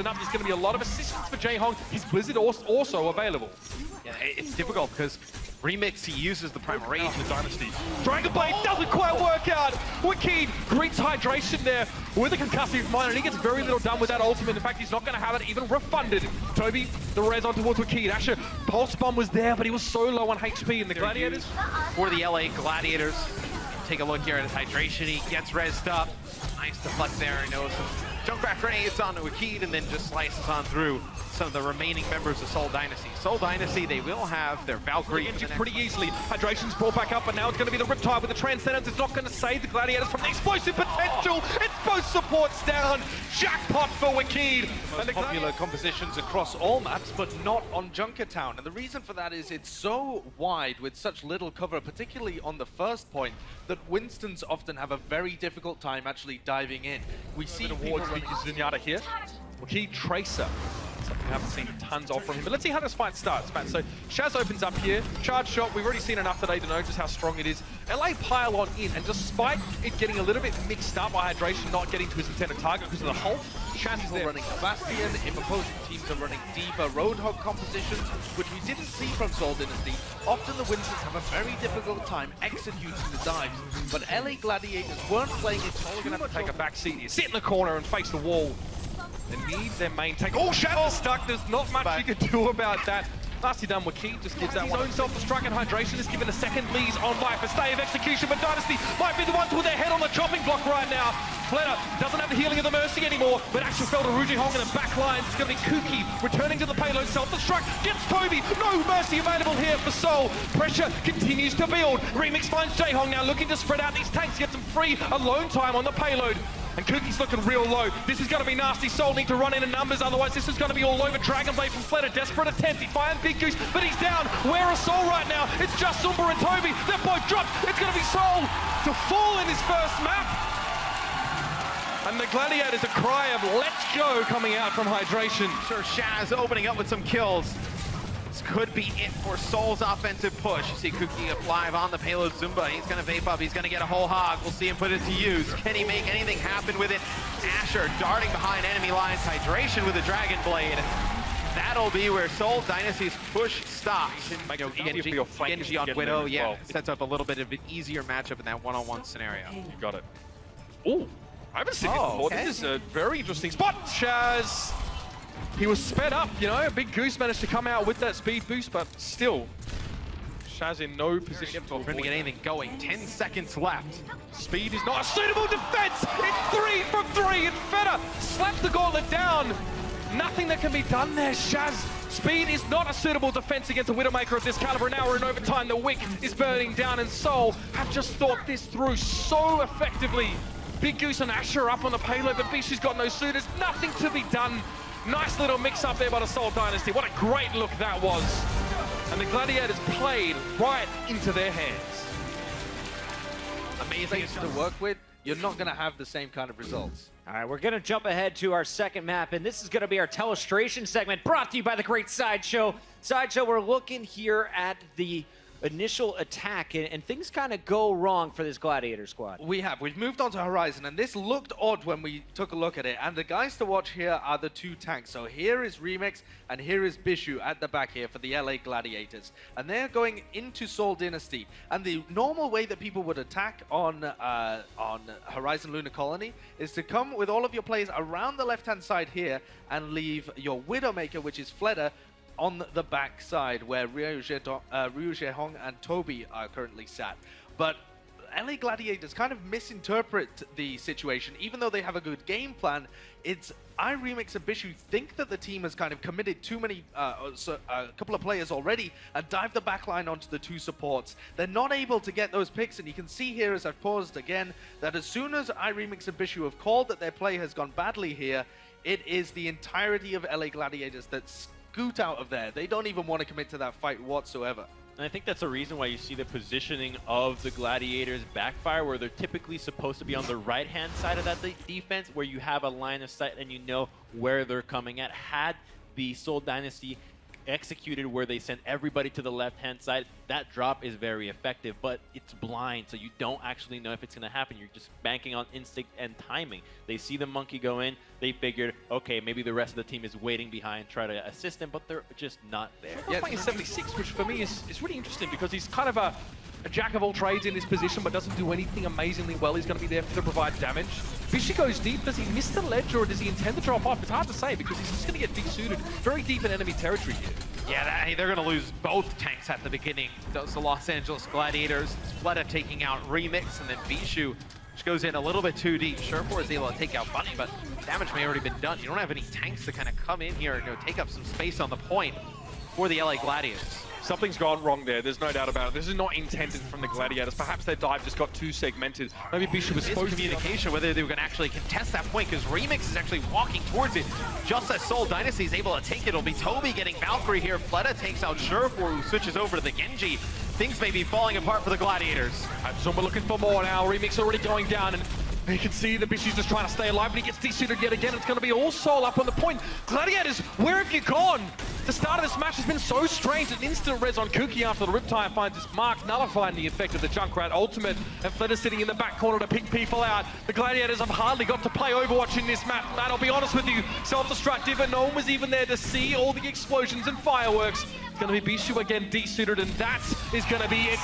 There's going to be a lot of assistance for Ryujehong. His Blizzard also available. Yeah, it's difficult because Remix, he uses the Prime Rage in the Dynasty. Dragon Blade doesn't quite work out. Wakid greets hydration there with a concussive mine, and he gets very little done with that ultimate. In fact, he's not going to have it even refunded. Toby, the res on towards Wakid. Asher, Pulse Bomb was there, but he was so low on HP. And the Gladiators? For the LA Gladiators, take a look here at his hydration. He gets rezzed up. Nice deflect there. He knows some Junkrat grenades onto Wakid and then just slices on through some of the remaining members of Seoul Dynasty. Seoul Dynasty, they will have their Valkyrie pretty easily. Hydration's brought back up, but now it's going to be the Riptide with the Transcendence. It's not going to save the Gladiators from the explosive potential. It's both supports down. Jackpot for Wakid. And the popular compositions across all maps, but not on Junkertown. And the reason for that is it's so wide with such little cover, particularly on the first point, that Winstons often have a very difficult time actually diving in. We see awards Zenyatta here. Wakid Tracer. Something I haven't seen tons of from him. But let's see how this fight starts, Matt. So Shaz opens up here. Charge shot. We've already seen enough today to know just how strong it is. LA pile on in, and despite it getting a little bit mixed up by Hydration not getting to his intended target because of the Hulk, Shaz is there. Running a Bastion, if opposing teams are running deeper Roadhog compositions, which we didn't see from Seoul Dynasty, often the Winstons have a very difficult time executing the dives. But LA Gladiators weren't playing it so Going to have to take a back seat here. Sit in the corner and face the wall. They need their main tank. Oh, Shaz stuck. There's not much you can do about that. Nicely done, Wakid just gives that his own self-destruct, and Hydration is given a second lead on life. A stay of execution, but Dynasty might be the ones with their head on the chopping block right now. Fleta doesn't have the healing of the Mercy anymore, but actually fell to Ryujehong in the back lines. It's going to be Kuki returning to the payload. Self-destruct gets Toby. No Mercy available here for Seoul. Pressure continues to build. Remix finds Ryujehong now looking to spread out these tanks, get some free alone time on the payload. And Kuki's looking real low. This is going to be nasty. Soul need to run in numbers, otherwise this is going to be all over. Dragon Blade from Fleta, desperate attempt. He finds Big Goose, but he's down. Where is Soul right now? It's just Zumba and Toby. They're both dropped. It's going to be Soul to fall in his first map. And the Gladiators, a cry of let's go coming out from Hydration. Sure, Shaz opening up with some kills. This could be it for Soul's offensive push. You see Kuki live on the payload Zumba. He's going to vape up. He's going to get a whole hog. We'll see him put it to use. Can he make anything happen with it? Asher darting behind enemy lines. Hydration with a Dragon Blade. That'll be where Seoul Dynasty's push stops. Genji on Widow, yeah, sets up a little bit of an easier matchup in that one-on-one scenario. You got it. Oh, I haven't seen this before. Okay. This is a very interesting spot. Shaz. He was sped up, you know. Big Goose managed to come out with that speed boost, but still, Shaz in no position for him to get anything going. 10 seconds left. Speed is not a suitable defense. It's 3 from 3, and Feta slaps the gauntlet down. Nothing that can be done there, Shaz. Speed is not a suitable defense against a Widowmaker of this caliber. Now we're in overtime. The wick is burning down, and Seoul have just thought this through so effectively. Big Goose and Asher up on the payload, but Bishu's got no suitors. Nothing to be done. Nice little mix up there by the Seoul Dynasty. What a great look that was. And the Gladiators played right into their hands. Amazing to work with. You're not going to have the same kind of results. All right, we're going to jump ahead to our second map, and this is going to be our Telestration segment brought to you by the great Sideshow. Sideshow, we're looking here at the initial attack, and things kind of go wrong for this Gladiator squad. We've moved on to Horizon, and this looked odd when we took a look at it. And the guys to watch here are the two tanks. So here is Remix, and here is Bishu at the back here for the LA Gladiators. And they're going into Seoul Dynasty. And the normal way that people would attack on Horizon Lunar Colony is to come with all of your players around the left-hand side here and leave your Widowmaker, which is Fleta, on the back side where Ryujehong and Toby are currently sat. But LA Gladiators kind of misinterpret the situation. Even though they have a good game plan, it's Remix and Bishu think that the team has kind of committed too many, a couple of players already and dive the backline onto the two supports. They're not able to get those picks, and you can see here as I've paused again that as soon as Remix and Bishu have called that their play has gone badly here, it is the entirety of LA Gladiators that's scoot out of there. They don't even want to commit to that fight whatsoever. And I think that's the reason why you see the positioning of the Gladiators backfire, where they're typically supposed to be on the right-hand side of that defense, where you have a line of sight and you know where they're coming at. Had the Seoul Dynasty executed where they send everybody to the left-hand side, that drop is very effective, but it's blind, so you don't actually know if it's going to happen. You're just banking on instinct and timing. They see the monkey go in, they figured, okay, maybe the rest of the team is waiting behind, try to assist him, but they're just not there. He's playing 76, which for me is really interesting because he's kind of a jack of all trades in this position, but doesn't do anything amazingly well. He's going to be there to provide damage. Bishi goes deep. Does he miss the ledge or does he intend to drop off? It's hard to say because he's just going to get desuited very deep in enemy territory here. Yeah, they're going to lose both tanks at the beginning. Those the Los Angeles Gladiators. Fleta taking out Remix, and then Bishu just goes in a little bit too deep. Surefour is able to take out Bunny, but damage may already been done. You don't have any tanks to kind of come in here and take up some space on the point for the LA Gladiators. Something's gone wrong there. There's no doubt about it. This is not intended from the Gladiators. Perhaps their dive just got too segmented. Maybe Bishu was supposed to communication whether they were going to actually contest that point, because Remix is actually walking towards it. Just as Seoul Dynasty is able to take it, it'll be Toby getting Valkyrie here. Fleta takes out Surefour, who switches over to the Genji. Things may be falling apart for the Gladiators. Zumba looking for more now. Remix already going down, and you can see the Bishu's just trying to stay alive, but he gets desuited yet again. It's going to be all Seoul up on the point. Gladiators, where have you gone? The start of this match has been so strange. An instant res on Kuki after the Riptide finds his mark, nullifying the effect of the Junkrat ultimate. And Fleta sitting in the back corner to pick people out. The Gladiators have hardly got to play Overwatch in this map. Matt, I'll be honest with you, self-destructive, and no one was even there to see all the explosions and fireworks. It's going to be Bishu again desuited, and that is going to be it.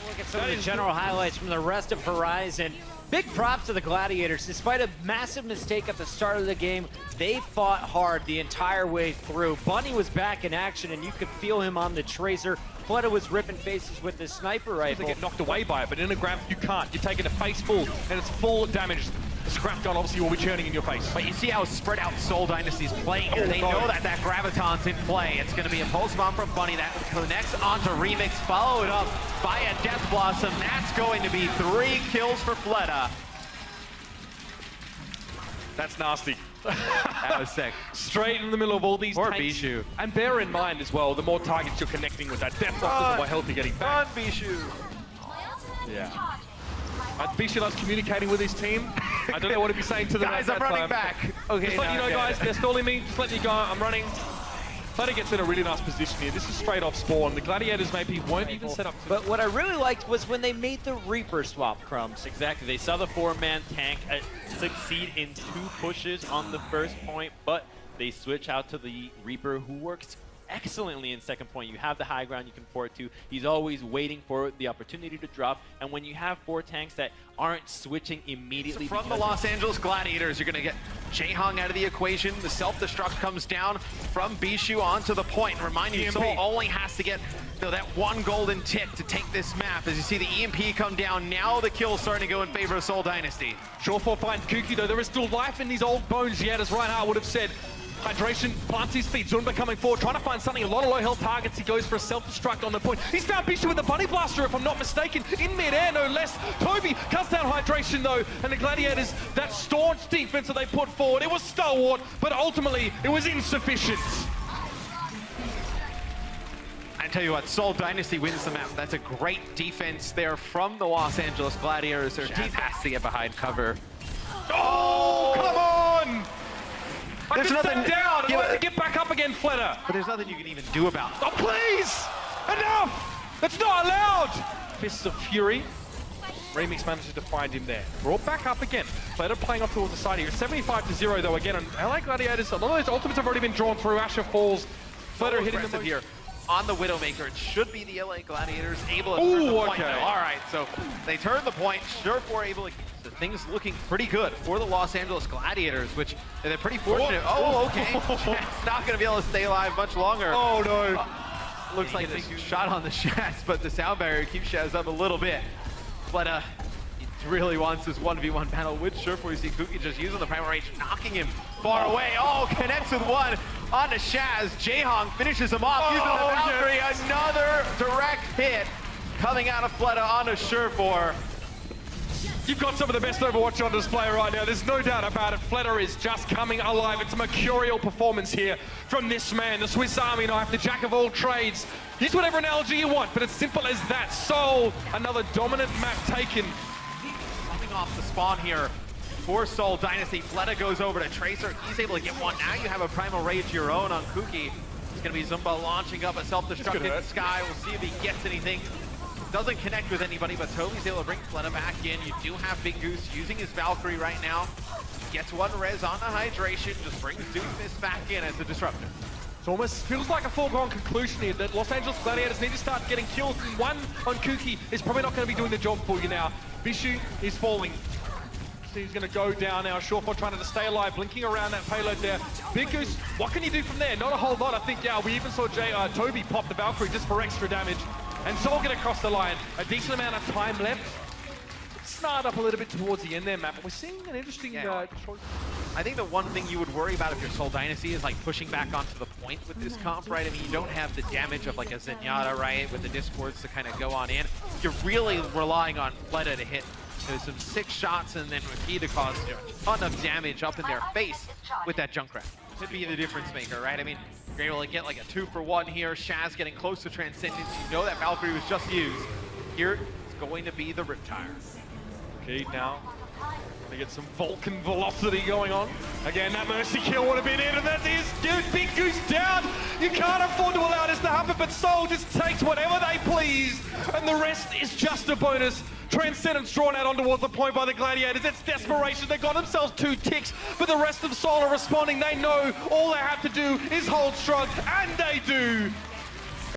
Look at some of the general highlights from the rest of Horizon. Big props to the Gladiators. Despite a massive mistake at the start of the game, they fought hard the entire way through. Bunny was back in action, and you could feel him on the Tracer. Fleta was ripping faces with the sniper rifle. They get knocked away by it, but in a grab, you can't. You're taking a face full, and it's full damage. The scrap gun obviously will be churning in your face. But you see how spread out Seoul Dynasty's playing here. They know that Graviton's in play. It's going to be a pulse bomb from Bunny that connects onto Remix, followed up by a Death Blossom. That's going to be 3 kills for Fleta. That's nasty. That was sick. Straight in the middle of all these Poor tanks. Bishu. And bear in mind as well, the more targets you're connecting with that Death Blossom, the more health you're getting back. Run, Bishu. Yeah. Bishu loves communicating with his team. I don't know what to be saying to them. Guys, I'm running back. Okay, just letting you know, guys, they're stalling me. Just letting you go. I'm running. Fleta gets in a really nice position here. This is straight off spawn. The Gladiators maybe weren't even set up to... But what I really liked was when they made the Reaper swap, Crumbs. Exactly. They saw the 4-man tank succeed in 2 pushes on the first point, but they switch out to the Reaper, who works excellently in second point. You have the high ground you can port to. He's always waiting for the opportunity to drop. And when you have 4 tanks that aren't switching immediately... So from the Los Angeles Gladiators, you're going to get Ryujehong out of the equation. The self-destruct comes down from Bishu onto the point. And remind you, Seoul only has to get that 1 golden tick to take this map. As you see the EMP come down, now the kill's starting to go in favor of Seoul Dynasty. Surefour finds Kuki, though. There is still life in these old bones yet, as Reinhardt would have said. Hydration plants his feet. Zumba coming forward, trying to find something. A lot of low health targets. He goes for a self-destruct on the point. He's found Bishu with the Bunny Blaster, if I'm not mistaken, in mid-air, no less. Toby cuts down Hydration, though, and the Gladiators, that staunch defense that they put forward, it was stalwart, but ultimately, it was insufficient. I tell you what, Seoul Dynasty wins the map. That's a great defense there from the Los Angeles Gladiators. Their team has to get behind cover. Oh, come on! I just nothing down. I want to get back up again, Fleta. But there's nothing you can even do about it. Oh, please! Enough! That's not allowed! Fists of Fury. Remix manages to find him there. Brought back up again. Fleta playing off towards the side here. 75-0 though again. And LA Gladiators, a lot of those ultimates have already been drawn through. Asher falls. Fleta hitting them here. On the Widowmaker, it should be the LA Gladiators able to turn the point. Okay. All right, so they turn the point. Surefour able to keep the things looking pretty good for the Los Angeles Gladiators, which they're pretty fortunate. Oh, okay. It's not going to be able to stay alive much longer. Oh, no. Looks like they shot on the Shaz, but the sound barrier keeps Shaz up a little bit. But he really wants this 1v1 battle with Surefour. You see Kuki just using the primal range, knocking him far away. Oh, connects with one onto Shaz. Ryujehong finishes him off using the Valkyrie. Yes. Another direct hit coming out of Fleta onto Surefour. You've got some of the best Overwatch on display right now. There's no doubt about it. Fleta is just coming alive. It's a mercurial performance here from this man, the Swiss Army knife, the jack of all trades. Use whatever analogy you want, but it's simple as that. Seoul, another dominant map taken. Coming off the spawn here for Seoul Dynasty. Fleta goes over to Tracer. He's able to get one. Now you have a Primal Rage of your own on Kuki. It's going to be Zumba launching up a self-destruct in the sky. We'll see if he gets anything. Doesn't connect with anybody, but Toby's able to bring Fleta back in. You do have Big Goose using his Valkyrie right now. Gets one res on the hydration. Just brings Doomfist back in as the disruptor. It almost feels like a foregone conclusion here that Los Angeles Gladiators need to start getting kills. And one on Kuki is probably not going to be doing the job for you now. Bishu is falling. He's going to go down now. Shortfall trying to stay alive, blinking around that payload there. Big Goose, what can you do from there? Not a whole lot. I think, yeah, we even saw Toby pop the Valkyrie just for extra damage. And Soul get across the line. A decent amount of time left. Snarred up a little bit towards the end there, Matt, but we're seeing an interesting choice. I think the one thing you would worry about if you're Seoul Dynasty is like pushing back onto the point with this comp, right? I mean, you don't have the damage of like a Zenyatta, right? With the Discords to kind of go on in. You're really relying on Fleta to hit some 6 shots and then Repeat to cause a ton of damage up in their face with that Junkrat. To be the difference maker, right? I mean, you're able to get like a 2-for-1 here. Shaz getting close to Transcendence. You know that Valkyrie was just used. Here it's going to be the Riptire. Okay, now to get some Vulcan velocity going on. Again, that Mercy kill would have been in, and that is Big Goose down. You can't afford to allow this to happen, but Soul just takes whatever they please, and the rest is just a bonus. Transcendence drawn out on towards the point by the Gladiators. It's desperation. They got themselves 2 ticks, but the rest of Soul are responding. They know all they have to do is hold strong, and they do.